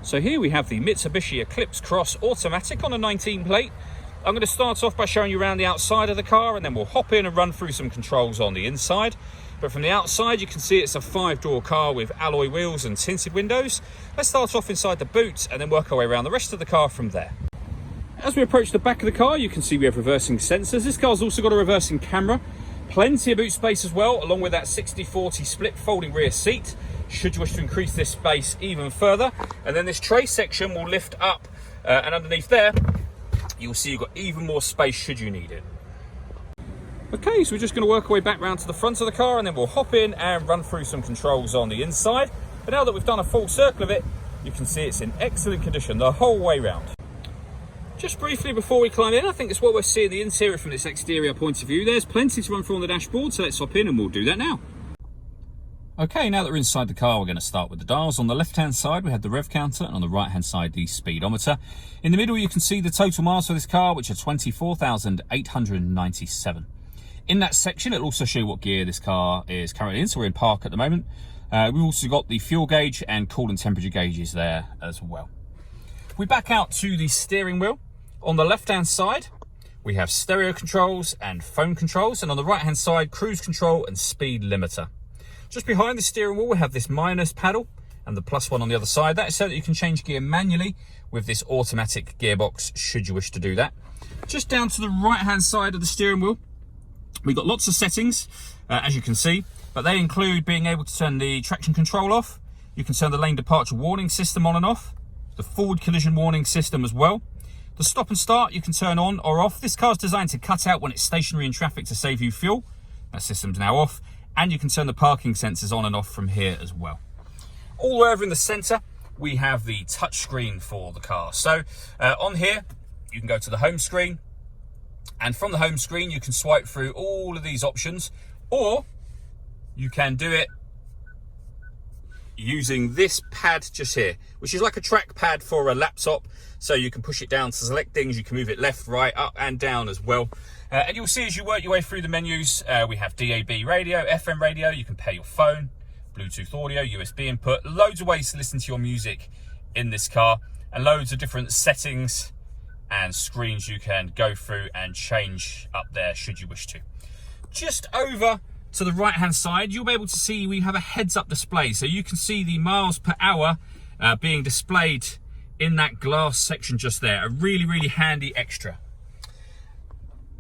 So here we have the Mitsubishi Eclipse Cross Automatic on a 19 plate. I'm going to start off by showing you around the outside of the car, and then we'll hop in and run through some controls on the inside. But from the outside, you can see it's a 5-door car with alloy wheels and tinted windows. Let's start off inside the boot and then work our way around the rest of the car from there. As we approach the back of the car, you can see we have reversing sensors. This car's also got a reversing camera. Plenty of boot space as well, along with that 60/40 split folding rear seat, should you wish to increase this space even further. And then this tray section will lift up, and underneath there, you'll see you've got even more space should you need it. Okay, so we're just going to work our way back round to the front of the car, and then we'll hop in and run through some controls on the inside. But now that we've done a full circle of it, you can see it's in excellent condition the whole way round. Just briefly before we climb in, I think it's what we're seeing the interior from this exterior point of view. There's plenty to run through on the dashboard, so let's hop in and we'll do that now. Okay, now that we're inside the car, we're going to start with the dials. On the left-hand side, we have the rev counter, and on the right-hand side, the speedometer. In the middle, you can see the total miles for this car, which are 24,897. In that section, it'll also show what gear this car is currently in, so we're in park at the moment. We've also got the fuel gauge and coolant temperature gauges there as well. We back out to the steering wheel. On the left-hand side, we have stereo controls and phone controls, and on the right-hand side, cruise control and speed limiter. Just behind the steering wheel, we have this minus paddle and the plus one on the other side. That is so that you can change gear manually with this automatic gearbox, should you wish to do that. Just down to the right-hand side of the steering wheel, we've got lots of settings, as you can see, but they include being able to turn the traction control off. You can turn the lane departure warning system on and off, the forward collision warning system as well. The stop and start you can turn on or off. This car is designed to cut out when it's stationary in traffic to save you fuel. That system's now off. And you can turn the parking sensors on and off from here as well. All the way over in the center, we have the touch screen for the car. So on here, you can go to the home screen. And from the home screen, you can swipe through all of these options. Or you can do it using this pad just here, which is like a trackpad for a laptop. So you can push it down to select things. You can move it left, right, up and down as well. And you'll see as you work your way through the menus, we have DAB radio, FM radio. You can pair your phone, Bluetooth audio, USB input, loads of ways to listen to your music in this car, and loads of different settings and screens you can go through and change up there should you wish to. Just over to the right hand side, you'll be able to see we have a heads up display, so you can see the miles per hour being displayed in that glass section just there. A really handy extra.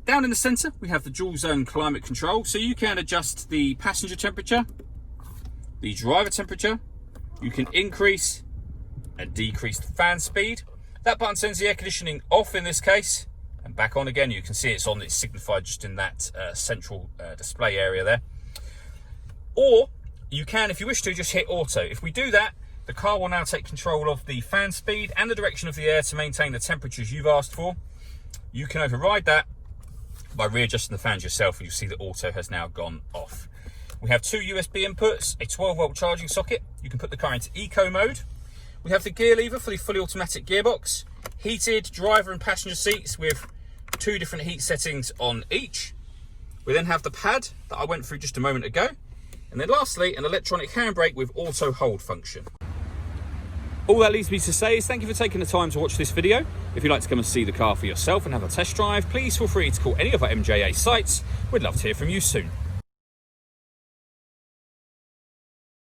Down in the center, we have the dual zone climate control, so you can adjust the passenger temperature, the driver temperature. You can increase and decrease the fan speed. That button turns the air conditioning off in this case, and back on again. You can see it's on, it's signified just in that central display area there. Or you can, if you wish to, just hit auto. If we do that, the car will now take control of the fan speed and the direction of the air to maintain the temperatures you've asked for. You can override that by readjusting the fans yourself, and you'll see that auto has now gone off. We have two USB inputs, a 12-volt charging socket. You can put the car into eco mode. We have the gear lever for the fully automatic gearbox, heated driver and passenger seats with 2 different heat settings on each. We then have the pad that I went through just a moment ago. And then lastly, an electronic handbrake with auto hold function. All that leaves me to say is thank you for taking the time to watch this video. If you'd like to come and see the car for yourself and have a test drive, please feel free to call any of our MJA sites. We'd love to hear from you soon.